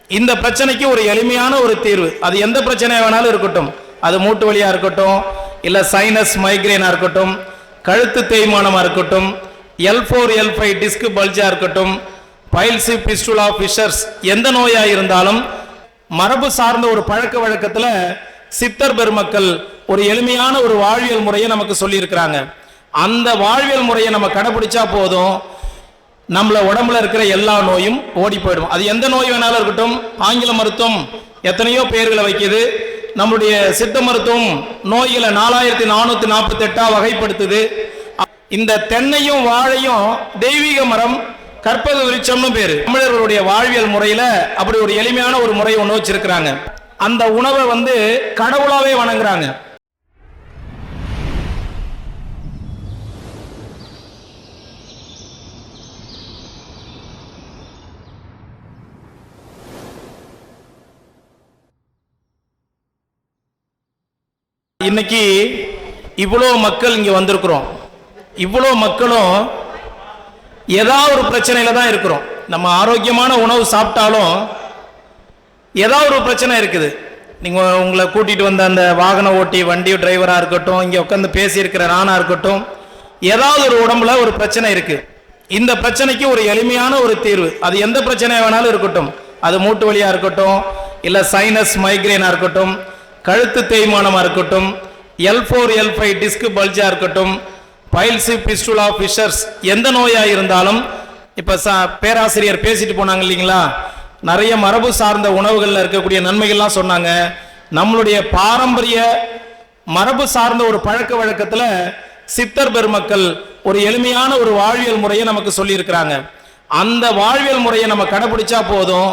இந்த பிரச்சனைக்கு ஒரு எளிமையான ஒரு தீர்வு. அது எந்த பிரச்சனையா வேணாலும் இருக்கட்டும், அது மூட்டு வலியா இருக்கட்டும், இல்ல சைனஸ் மைக்ரேனா இருக்கட்டும், கழுத்து தேய்மானமா இருக்கட்டும், L4 L5 டிஸ்க் பல்ஜா இருக்கட்டும், பைல்ஸ் பிஸ்டுலா ஃபிஷர்ஸ், எந்த நோயா இருந்தாலும் மரபு சார்ந்த ஒரு பழக்க வழக்கத்துல சித்தர் பெருமக்கள் ஒரு எளிமையான ஒரு வாழ்வியல் முறையை நமக்கு சொல்லி இருக்கிறாங்க. அந்த வாழ்வியல் முறையை நம்ம கடைபிடிச்சா போதும், நம்மள உடம்புல இருக்கிற எல்லா நோயும் ஓடி போயிடும். அது எந்த நோய் வேணாலும் இருக்கட்டும். ஆங்கில மருத்துவம் எத்தனையோ பெயர்களை வைக்குது. நம்மளுடைய சித்த மருத்துவம் நோய்களை 4448 வகைப்படுத்துது. இந்த தென்னையும் வாழையும் தெய்வீக மரம், கற்பக விருட்சம்னு பேரு. தமிழர்களுடைய வாழ்வியல் முறையில அப்படி ஒரு எளிமையான ஒரு முறை ஒன்று வச்சிருக்கிறாங்க. அந்த உணவை கடவுளாவே வணங்குறாங்க. இன்னைக்கு இவ்வளோ மக்கள் இங்க வந்திருக்கிறோம். இவ்வளோ மக்களும் ஏதாவது ஒரு பிரச்சனையில தான் இருக்கிறோம். நம்ம ஆரோக்கியமான உணவு சாப்பிட்டாலும் ஏதாவது ஒரு பிரச்சனை இருக்குது. நீங்க உங்களை கூட்டிட்டு வந்த அந்த வாகன ஓட்டி வண்டி டிரைவரா இருக்கட்டும், இங்க உட்காந்து பேசி இருக்கிற நானா இருக்கட்டும், ஏதாவது ஒரு உடம்புல ஒரு பிரச்சனை இருக்கு. இந்த பிரச்சனைக்கு ஒரு எளிமையான ஒரு தீர்வு. அது எந்த பிரச்சனையா வேணாலும் இருக்கட்டும், அது மூட்டு வலியா இருக்கட்டும், இல்ல சைனஸ் மைக்ரேனா இருக்கட்டும், கழுத்து தேய்மானமா இருக்கட்டும், L4 L5 டிஸ்க் பல்ஜா இருக்கட்டும், பைல்ஸ் பிஸ்டுலா ஃபிஷர்ஸ், எந்த நோயா இருந்தாலும். இப்ப பேராசிரியர் பேசிட்டு போனாங்க இல்லைங்களா, நிறைய மரபு சார்ந்த உணவுகள்ல இருக்கக்கூடிய நன்மைகள்லாம் சொன்னாங்க. நம்மளுடைய பாரம்பரிய மரபு சார்ந்த ஒரு பழக்க வழக்கத்துல சித்தர் பெருமக்கள் ஒரு எளிமையான ஒரு வாழ்வியல் முறையை நமக்கு சொல்லி இருக்கிறாங்க. அந்த வாழ்வியல் முறையை நம்ம கடைபிடிச்சா போதும்,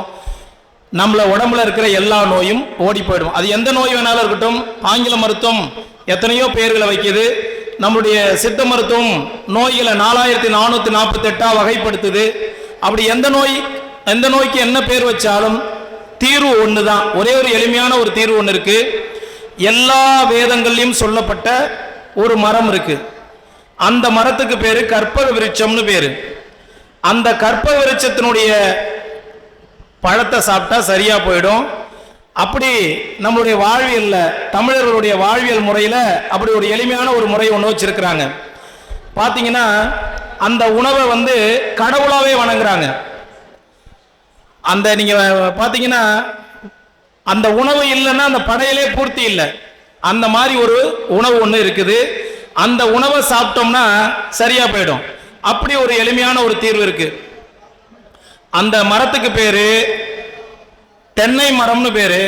நம்மள உடம்புல இருக்கிற எல்லா நோயும் ஓடி போயிடும். அது எந்த நோய் வேணாலும் இருக்கட்டும். ஆங்கில மருத்துவம் எத்தனையோ பெயர்களை வைக்குது. நம்மளுடைய சித்த மருத்துவம் நோய்களை 4448 வகைப்படுத்துது. அப்படி எந்த நோய்க்கு என்ன பேர் வச்சாலும் தீர்வு ஒண்ணுதான். ஒரே ஒரு எளிமையான ஒரு தீர்வு ஒன்று இருக்கு. எல்லா வேதங்கள்லயும் சொல்லப்பட்ட ஒரு மரம் இருக்கு. அந்த மரத்துக்கு பேரு கற்பக விருட்சம்னு பேரு. அந்த கற்பக விருட்சத்தினுடைய பழத்தை சாப்பிட்டா சரியா போயிடும். அப்படி நம்மளுடைய வாழ்வியல்ல, தமிழர்களுடைய வாழ்வியல் முறையில அப்படி ஒரு எளிமையான ஒரு முறை ஒன்று வச்சிருக்கிறாங்க. பாத்தீங்கன்னா அந்த உணவை கடவுளாவே வணங்குறாங்க. அந்த நீங்க பாத்தீங்கன்னா அந்த உணவு இல்லைன்னா அந்த படையிலே பூர்த்தி இல்லை. அந்த மாதிரி ஒரு உணவு ஒன்று இருக்குது. அந்த உணவை சாப்பிட்டோம்னா சரியா போயிடும். அப்படி ஒரு எளிமையான ஒரு தீர்வு இருக்கு. அந்த மரத்துக்கு பேரு தென்னை மரம்னு பேரு.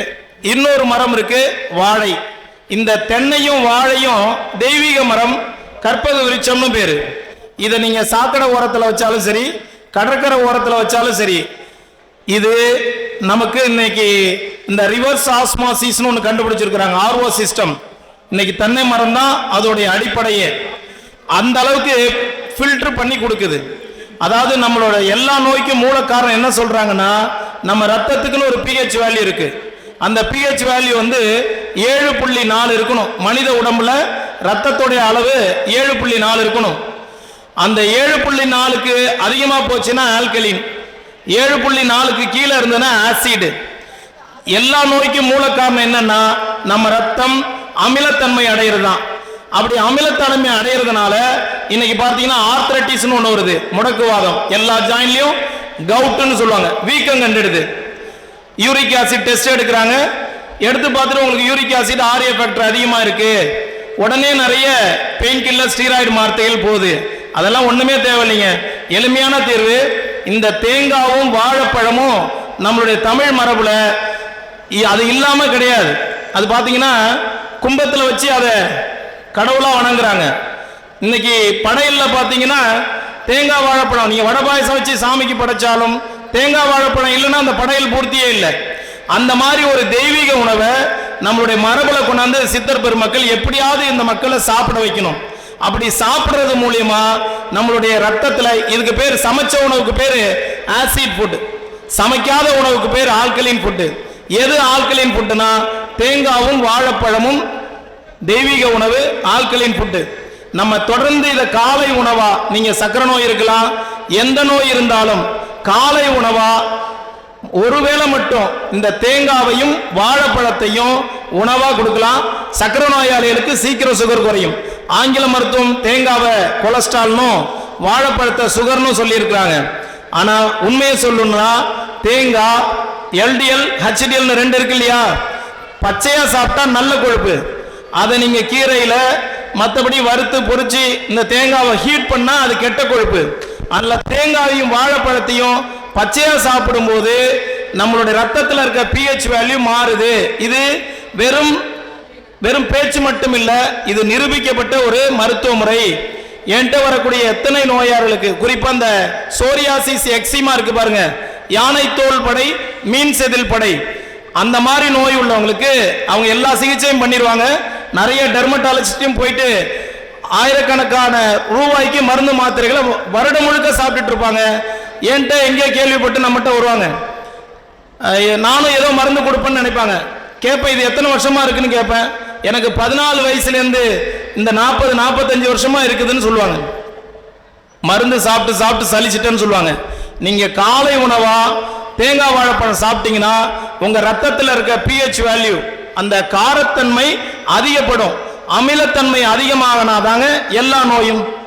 இன்னொரு மரம் இருக்கு வாழை. இந்த தென்னையும் வாழையும் தெய்வீக மரம், கற்பக விருட்சம்னு பேரு. இதை நீங்க சாக்கடை ஓரத்தில் வச்சாலும் சரி, கடற்கரை ஓரத்தில் வச்சாலும் சரி, இது நமக்கு இன்னைக்கு இந்த ரிவர்ஸ் ஆஸ்மாசிஸ் ஒன்று கண்டுபிடிச்சிருக்கிறாங்க, RO சிஸ்டம். இன்னைக்கு தென்னை மரம் தான் அதோடைய அடிப்படையே. அந்த அளவுக்கு ஃபில்டர் பண்ணி கொடுக்குது. அதாவது நம்மளோட எல்லா நோய்க்கும் மூல காரணம் என்ன சொல்றாங்கன்னா, நம்ம ரத்தத்துக்குன்னு ஒரு pH வேல்யூ இருக்கு. அந்த pH வேல்யூ 7.4 இருக்கணும். மனித உடம்புல ரத்தத்துடைய அளவு 7.4 இருக்கணும். அந்த 7.4க்கு அதிகமா போச்சுன்னா ஆல்கலின், 7.4க்கு கீழே இருந்ததுன்னா ஆசிட். எல்லா நோய்க்கும் மூல காரணம் என்னன்னா, நம்ம ரத்தம் அமிலத்தன்மை அடைகிறது தான். அப்படி அமிலத்தன்மை அடைகிறதுனால இன்னைக்கு பார்த்தீங்கன்னா ஆர்த்ரைட்டிஸ்னு ஒன்று வருது, முடக்குவாதம். எல்லா ஜாயின்லையும் கவுட்டுன்னு சொல்லுவாங்க, வீக்கம் கண்டுடுது. யூரிக் ஆசிட் டெஸ்ட் எடுக்கிறாங்க, எடுத்து பார்த்துட்டு உங்களுக்கு யூரிக் ஆசிட் RA ஃபேக்டர் அதிகமா இருக்கு, உடனே நிறைய பெயின் கில்லர் ஸ்டீராய்டு மாத்திரைகள் போகுது. அதெல்லாம் ஒண்ணுமே தேவையில்லைங்க. எளிமையான தீர்வு இந்த தேங்காவும் வாழைப்பழமும். நம்மளுடைய தமிழ் மரபுல அது இல்லாம கிடையாது. அது பாத்தீங்கன்னா கும்பத்துல வச்சு அதை கடவுளா வணங்குறாங்க. இன்னைக்கு படையில பாத்தீங்கன்னா தேங்காய் வாழைப்பழம், நீங்க வடை பாயசம் வச்சு சாமிக்கு படைச்சாலும் தேங்காய் வாழைப்பழம் இல்லைன்னா அந்த படையல் பூர்த்தியே இல்லை. அந்த மாதிரி ஒரு தெய்வீக உணவை நம்மளுடைய மரபுல கொண்டாந்து சித்தர் பெருமக்கள் எப்படியாவது இந்த மக்களை சாப்பிட வைக்கணும். அப்படி சாப்பிடுறது மூலியமா நம்மளுடைய ரத்தத்துல, இதுக்கு பேர் சமைச்ச உணவுக்கு பேரு ஆசிட் ஃபுட், சமைக்காத உணவுக்கு பேர் ஆல்கலின் ஃபுட். எது ஆல்கலின் ஃபுட்னா தேங்காவும் வாழைப்பழமும் தெய்வீக உணவு, ஆல்கலின் ஃபுட். நம்ம தொடர்ந்து இதை காலை உணவா, நீங்க சக்கரை நோய் இருக்கலாம், எந்த நோய் இருந்தாலும் காலை உணவா ஒருவேளை மட்டும் இந்த தேங்காவையும் வாழைப்பழத்தையும் உணவா கொடுக்கலாம். சக்கரை நோயாளிகளுக்கு சீக்கிரம் சுகர் குறையும். ஆங்கில மருத்துவம் தேங்காவை கொலஸ்ட்ரால்னும் வாழைப்பழத்தை சுகர்னு சொல்லியிருக்கிறாங்க. ஆனா உண்மையை சொல்லணும்னா தேங்காய் எல்டிஎல் ஹெச்டிஎல்னு ரெண்டு இருக்கு இல்லையா, பச்சையா சாப்பிட்டா நல்ல கொழுப்பு. அதை நீங்க கீரையில மற்றபடி வறுத்து பொரிச்சு இந்த தேங்காவை ஹீட் பண்ணா அது கெட்ட கொழுப்பு. அதில் தேங்காயையும் வாழைப்பழத்தையும் பச்சையா சாப்பிடும் போது நம்மளுடைய ரத்தத்தில் இருக்க pH வேல்யூ மாறுது. இது வெறும் பேச்சு மட்டும் இல்ல, இது நிரூபிக்கப்பட்ட ஒரு மருத்துவ முறை. என்கிட்ட வரக்கூடிய எத்தனை நோயாளர்களுக்கு, குறிப்பா இந்த சோரியாசிஸ் எக்ஸிமா இருக்கு பாருங்க, யானை தோல் படை மீன் செதில் படை, அந்த மாதிரி நோய் உள்ளவங்களுக்கு அவங்க எல்லா சிகிச்சையும் பண்ணிடுவாங்க. நிறைய டெர்மட்டாலஜிஸ்டும் போயிட்டு ஆயிரக்கணக்கான ரூபாய்க்கு மருந்து மாத்திரைகளை வருடம் முழுக்க சாப்பிட்டுட்டு இருப்பாங்க. என்கிட்ட எங்கே கேள்விப்பட்டு நம்மகிட்ட வருவாங்க, நானும் ஏதோ மருந்து கொடுப்பேன்னு நினைப்பாங்க. கேட்பேன், இது எத்தனை வருஷமா இருக்குன்னு கேட்பேன். எனக்கு 14 வயசுலேருந்து இந்த 40-45 வருஷமா இருக்குதுன்னு சொல்லுவாங்க. மருந்து சாப்பிட்டு சாப்பிட்டு சலிச்சிட்டேன்னு சொல்லுவாங்க. நீங்க காலை உணவா தேங்காய் வாழைப்பழம் சாப்பிட்டீங்கன்னா உங்க ரத்தத்தில் இருக்க pH வேல்யூ, அந்த காரத்தன்மை அதிகப்படும். அமிலத்தன்மை அதிகமாகனாதாங்க எல்லா நோயும்.